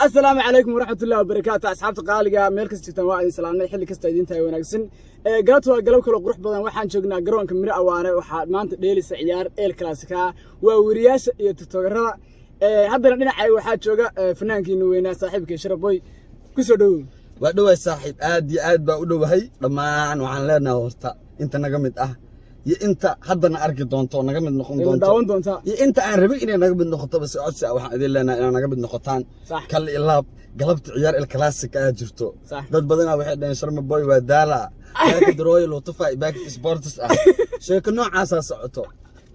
السلام عليكم ورحمة الله وبركاته أصحاب قالقة ميل كستان waa idin salaamay xilli kasta idin tahay wanaagsan galabta waa galab kale qurux badan waxaan joognaa garoonka Miro Awaane waxa maanta dheelisa ciyaar El Clasico waa wariyaasha iyo tiktokerada haddana dhinacay waxa jooga fanaankiina weynaa saaxiibkay Sharaboy ku soo dhaw waa dhawaay saaxiib aad baa u dhawahay dhamaan waxaan leenahay horta inta naga mid ah iyo inta haddana arki doonto naga mid noqon doonto iyo inta aan rabin inay naga mid noqoto bas codsi waxaan idin leenahay inaan naga mid noqotaan kal ilaab galabta ciyaar El Clasico jirto dad badan waxay dhaheen Sharaboy waa daala ka darooyo loo tufay back sports sheeko noocaas socoto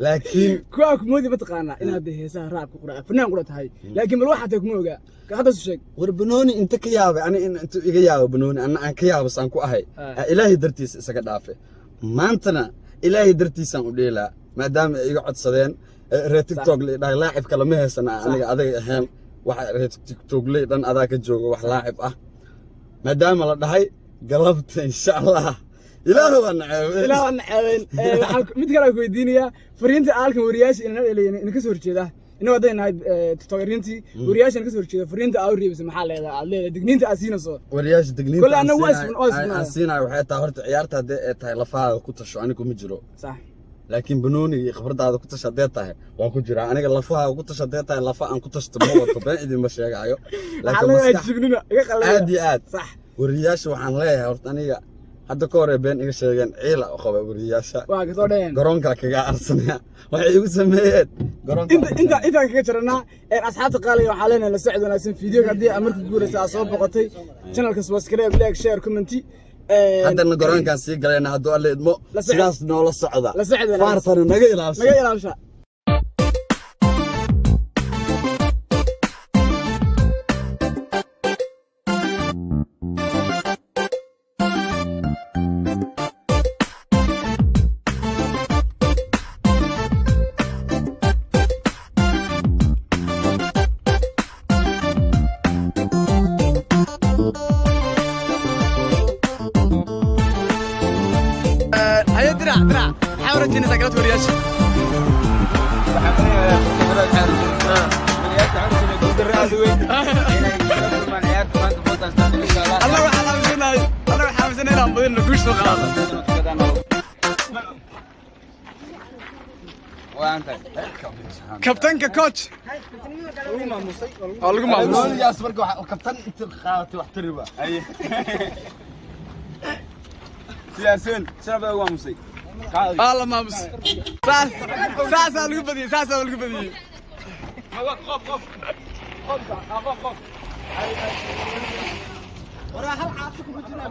laakiin kuwa moodi mataqaana inaad heesaha raabka qura fanaan qura tahay laakiin bal waxa kuma oga hadda soo sheeg war banooni inta ka yaabay ani inta iga yaabo banooni aan ka yaabo san ku ahay ilaahi dartiis isaga dhaafe maantana ilaahi dartiisan u dheelaa maadaama ay iga codsadeen reer TikTok leedahay laacib kale ma heesana aniga adag ahaan waxa reer TikTok leedan adaa ka joogo wax laacib ah maadaama la dhahay galabta insha Allah ilaahu waan nacaabeen mid kale ku weydiinaya fariinta aalkan wariyaasha inaan dheelayeen in ka soo horjeeda inuu wadaynahay TikTokerinti wariyaasha ka soo horjeeda fariinta aad reebis maxaa leedahay aad leedahay digniinta asiinaso wariyaasha digniinta kul ana asiina waxay tahay horta ciyaarta hadee ay tahay lafaha ku tasho anigu ma jiro sax laakiin banooni iyo khibradaada ku tasho hadee tahay waan ku jiraa aniga lafaha ku tasho hadee tahay lafa aan ku tashto ma wato baan idin ma sheegayo laakiin maskaxdiina iga qalay aad sax wariyaasha waxaan leeyahay horta aniga hadda ka hor been iga sheegeen ciila oo qaba wariyaasha waa ka soo dheen garoonka kaga arsanaya waxay igu sameeyeen garoonka inta kaga jirnaa asxaabta qaaliga waxa leenahay la socdo wanaagsan fiidiyoga hadii amarka guuraysa soo boqotay channelka subscribe like share comment haddana garoonkan sii galayna hadduu alle idmo sidaas noola socda faartana naga ilaasha درع حاول تجيني سكرت ورياش الله حافظنا الى بدنا نكوش خلاص وانت كابتن كوتش والله ما يا اسبرك كابتن انت خاطي واحتربه اي سياسين شربه هو موسي الله ما بس ساسا القبدي ساسا القبدي خف ورا هل عاطفك وجهنا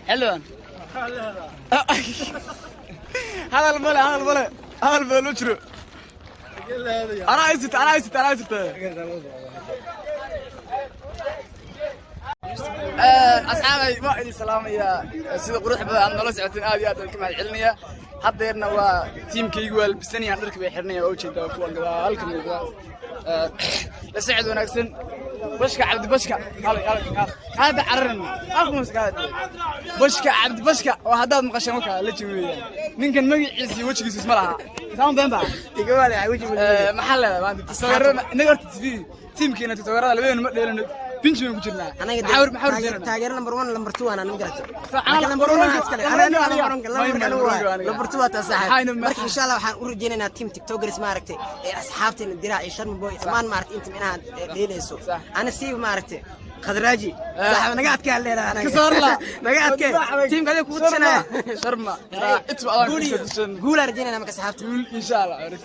حلو هذا الملا وشرو انا عايزت اصحابي ما ادري سلام يا سيده قروح بدان نلا سعتين aad ka mahadcelinaya hadeerna waa teamkaygu waa albisaniya dharka bay xirnaya oo jeeda kuwa halka muuqda la socod wanaagsan bashka cabdi bashka hada cararan aqmus qaad bashka cabdi bashka oo hadaad maqashay marka la jiweeyaan ninkan magaciisa wajigiisa isma laha saan baan baa iga wala wajiga maxalla maanta tasawirna nagarta teamkeena tasawirada labadeen ma dheelano بنجي وجرنا أنا تاجر نمبر 1 نمبر 2 أنا نقرأته أنا نمبر 1 أسكلي أنا نمبر 2 تصحح إن شاء الله حنورجينا تيم تيك توك اسمه ركتي أصحابتي الدراع شرم بوي ثمان مارت أنت منها ليلسو أنا سيف مارتي خضراجي صح أنا قاعد كهل أنا كسر لا أنا قاعد كه تيم قاعد يكون سنة شرم قول أرجينا أنا مكسحابتي إن شاء الله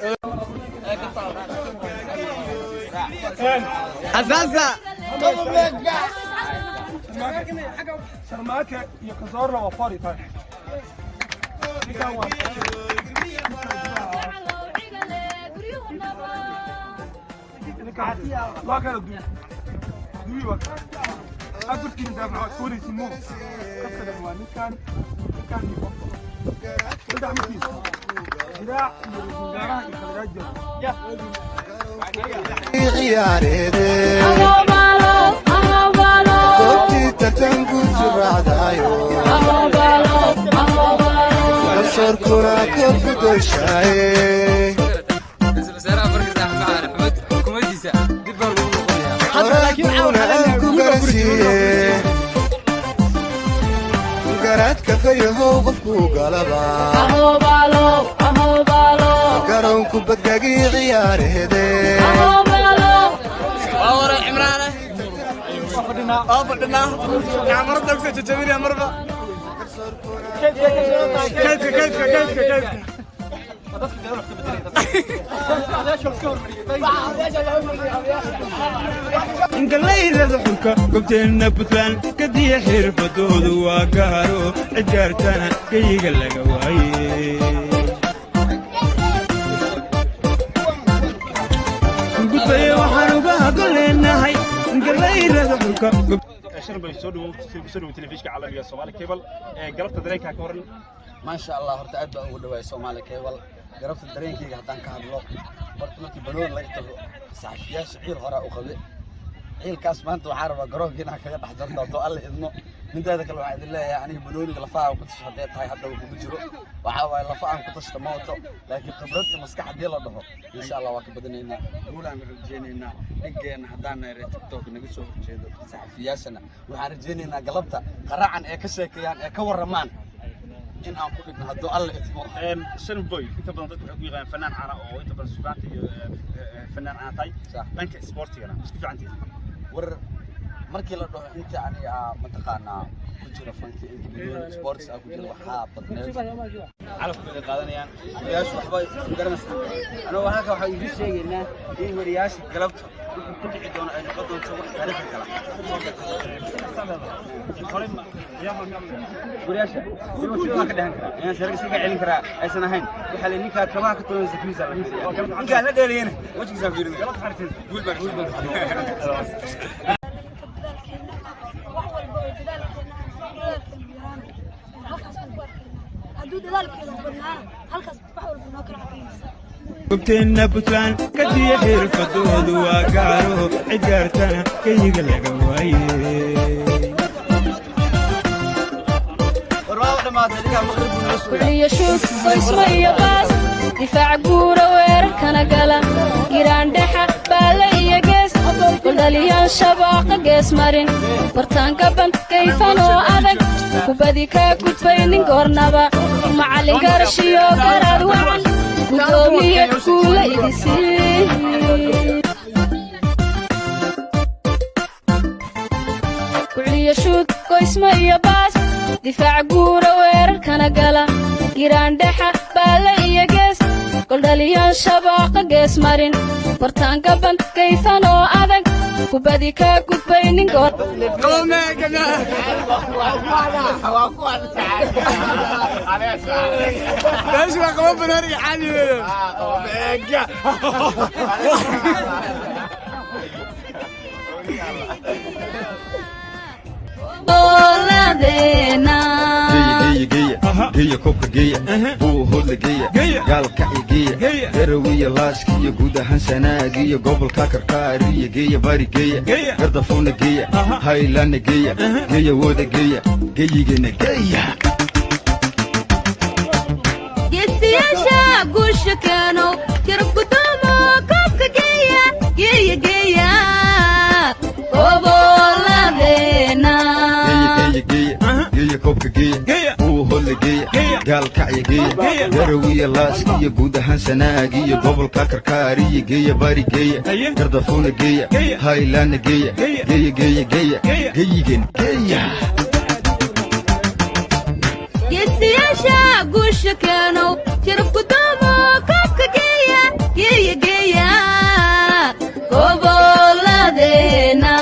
أساسا شرماكة يكسر له وفاري طيب لا كان دوي أقول كذا دافع كوري سمو كسر الوان كان يفضل بدع مكين بدع قرات كفيه بكو قلبا قرون كبدقي عيار هدي ورا عمرانه فدنا يا مرض دوكسه تجميل يا مرضى كيف ingalayda xulka gobteena Puntland kadiya xirfadoodu waa gaaro ciyaartana kayiga laga waayay gubay waxaan uga hadleenahay ingalayda xulka شربي سودو تلفزيون عالمي الصومالي كيبل قلبت درينكا كورن ما شاء الله horta aad baan ugu dhawaay Soomaali Cable garabta dareenkayga hadaan ka hadlo horta markii banoon laga tago saxiifiyaasha ciil hore u qabay ciilkaas maanta waxaan rabaa garoonkiina kaga dhax jarto alla idmo mideeda kale waxaan idin leeyahay aniga banooniga lafaha ku tashadee tahay hadda uu ku jiro waxa waay lafaha ku tashta mooto laakiin khibrad iyo maskax hadii la dhaho insha Allah waa ka badanaynaa guulaan rajaynaynaa dhigeena hadaan nahay TikTok naga soo horjeedo saxiifiyaashana waxaan rajaynaynaa galabta qaracan ee ka sheekayaan ee ka waramaan in aan ku dhigno hadoo alla idmo shan boy inta badan dadku waxay ku yaqaan fanaan caana oo inta badan suugaanta iyo fanaan aan tahay dhanka sportigana isku fiicantii war markii la dhaho inta aniga mataqaanaa ku jira fanki inta sports ku jira waxa badneed calafku ay qaadanayaan wariyaashu waxba garanaysaa ana waxa waxaan idin sheegaynaa in wariyaasha galabta ku dhici doona ay noqon doonto wax taariikh kala wariyaasha sidoo ka dhahan kara inaan sharci siga celin kara aysan ahayn waxa la ninka kabaha ka toona safiisa ninka la dheelayna wajigiisa fiirin galabta xartin guul baa gobteena Puntland kadiya xirfadoodu waa gaaro ciyaartana kayiga laga waayay كلية شوف واسمي باس دفاع قورة ويركنا قلا جيران دحا بالي قيس كل دليان شباق قيس مارين برتان قبن كيفا نو أذك كوبادي كاكوت بين قرنبا معالي قرشيو قراد وعن قدومية كولة إدسي كلية شوف واسمي باس دفاع قورة ويركنا قلا جيران دحا بالي قيس كل دليان شباق قيس مارين برتان قبن كيفا نو أذك كوبادي كاكوت بين قومنا كذا ليش ما قوم بنوري حالي geeya koobka geeya buu hodla geeya gaalkacyo geeya garawiya laaskiyo guud ahaan sanaagiyo gobolka karkaariya geeya bari geeya gardafuuna geeya haylana geeya geeya wooda geeya geeyigana geeya geesiyaasha guusha keeno garabkutamo koobka geeya geeya geeya goboladena geeya koobka geeya buu hodla geeya gaalkacyo geeya garawiya laaskiyo guud ahaan sanaagiyo gobolka karkaariya geeya bari geeya gardafuuna geeya haylana geeya geeya geeya geeya geeyigana geeya geesiyaasha guusha keeno garabkutamo koobka geeya geeya geeya goboladena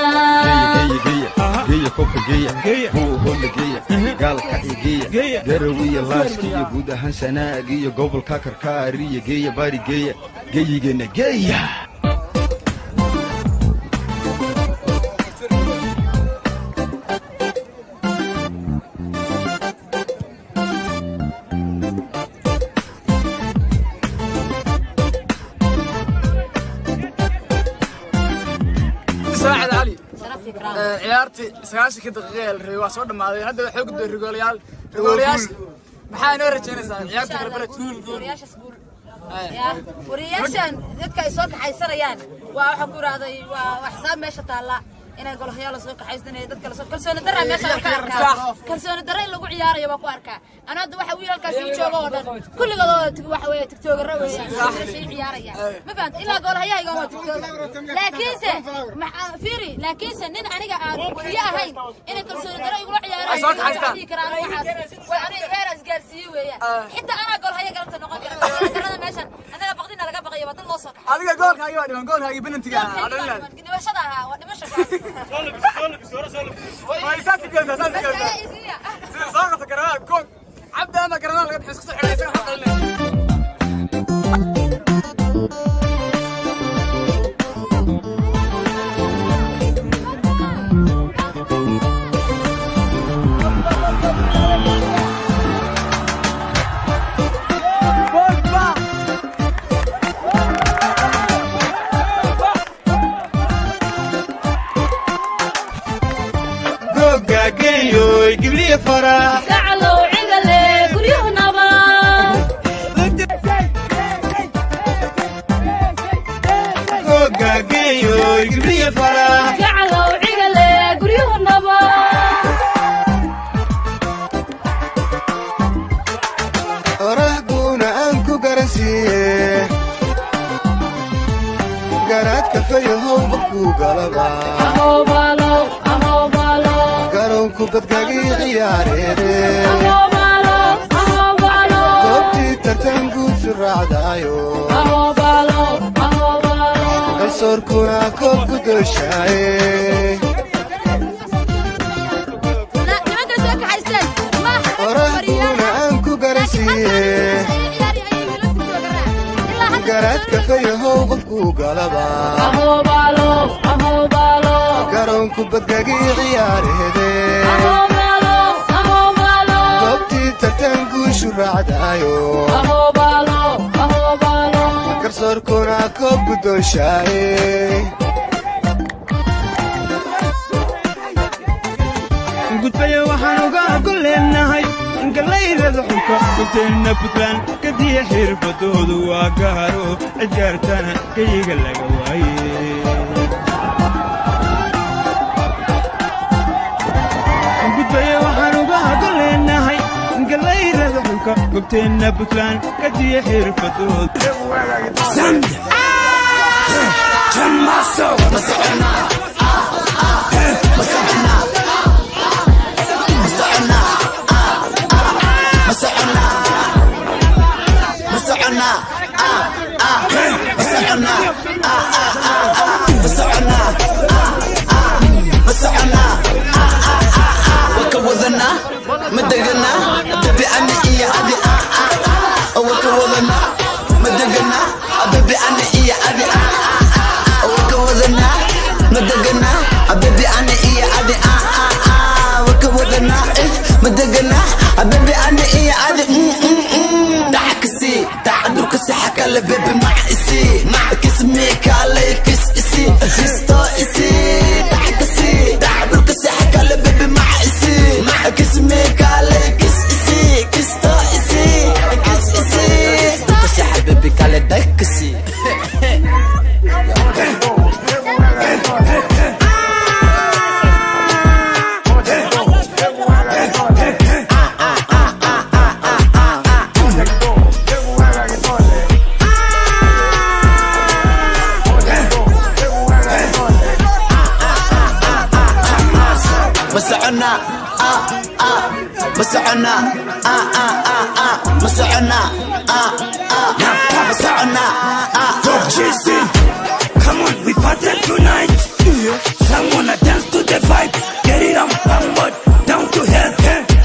geeya koobka geeya buu hodla geeya gaalkacyo geeya garawiya laaskiyo guud ahaan sanaagiyo gobolka karkaariya geeya bari geeya geeyigana geeya ciyaartii 90 daqiiqo la reebay waa soo dhamaaday hadda waxa ugu day rigoolayaal maxaa inoo rajaynaysaa ciyaarta kala ورياشان dadka ay soo kaxaysanayaan waa waxa ku raacday waa xisaab meesha taala inay golahayaal soo kaxaysanayaan dadka la soo kalsooni darra meesha ka arkaa kalsooni darra in lagu ciyaarayo waa ku arkaa ana hadda waxa wiilkaas uu joogo oo dhan kulligood waxa weeye tiktoker weeyaan shay ciyaaraya ma fahanto ilaa golahayaga waa tiktoker laakiinse fiiri laakiinse nin aniga aan wariye ahayn inay kalsooni darra igu ciyaarayo soo kaxaystaan waa aniga heeras gaarsiiyay weeyaan xitaa ana golahayaga galabta noqon kara darrada meeshan anaga baqdina laga baqayo wadan loo soo kaxay adiga goolkaaga waa dhiman goolkaaga penalty-ga adalina dhimashada waa dhimasho ويساسي كذا ساسي كذا ساقط كرنال كون عبد انا كرنال قد حس خسر حيسن حق لنا جيب لي فرح قعلوا عقلي كلهم نبات جوجا جيو جيب لي فرح قعلوا عقلي كلهم نبات رهبونا أنكو قرسيه قرات كفيه وبكو قلبا أهو بالو أهو بالو قرونكو بدقاقي عياريري أهو بالو قبتي ترتنقو سرع دايو أهو بالو قصوركونا كوكو دوشاي رهبونا أنكو قرسيه قرات كفيه وبكو قلبا أهو بالو قرونكو بدقاقي عياريري أهو بالو قبتي ترتنقو سرع دايو أهو بالو garsoorkuna koob guddoonshaayey gudbaya waxaan uga gol leenahay galaydada xulka gubteenna puntland kadiya xirfadoodu waa gaaro cijaartana kayiga laga waaye gudbaya waxaan uga gol leenahay galaydada xulka gubteenna puntland kadiya xirfadoodu مدقنا أبيبي أنا إيا أدي وكوذنا مدقنا أبيبي أنا إيا أدي وكوذنا مدقنا أبيبي أنا إيا أدي وكوذنا مدقنا أبيبي أنا إيا أدي دعكسي دعدوكسي حكا لبيبي مع إسي مع كسمي كالي كس إسي كستو إسي دعكسي دعدوكسي حكا لبيبي مع إسي مع كسمي كالي كس إسي كستو إسي كس إسي دعكسي حبيبي كالي دعكسي مسعنا مسعنا مسعنا مسعنا Jason, come on, we party tonight. Someone dance to the vibe. Get it on, bumble down to hell.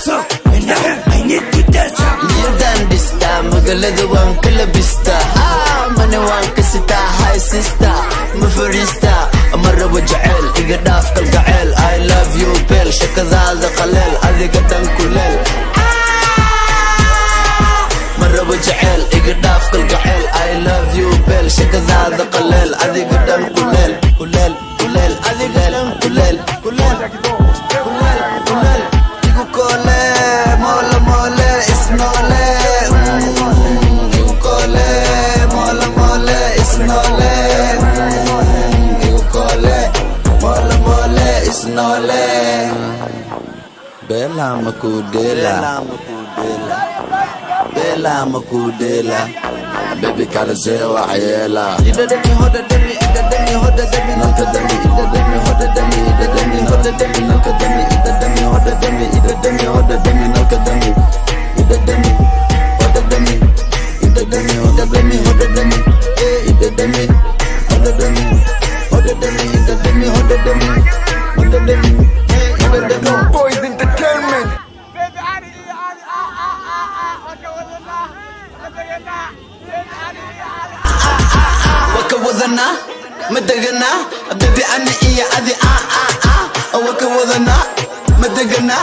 So, and now I need to dance. More than this time, magalada wan kala bista. Mani wan kasita, hi sister, mafarista. Amara waja'el, iga daaf kalga'el. I love you, bell. Shakadalda qalel, adiga tan kulel. مرة وجعل إقداف كالقعيل I love you bell شكذا ذا قليل أذي قدام كليل كليل كليل أذي قدام كليل كليل kuleel igu koole moole moole isnoole igu koole moole moole isnoole igu koole moole moole isnoole Bella Makudela Bella Makudela Baby Kalazewa Ayela Ida demi hoda demi ida demi hoda demi Nalka demi ida demi hoda demi ida demi hoda demi Nalka demi ida demi hoda demi ida demi hoda demi Nalka demi ida demi hoda demi ida demi hoda demi hoda demi ida demi hoda demi hoda demi ida demi hoda demi hoda demi hoda demi Boys Entertainment Waka wadana madagana baby ani iya adi Waka wadana madagana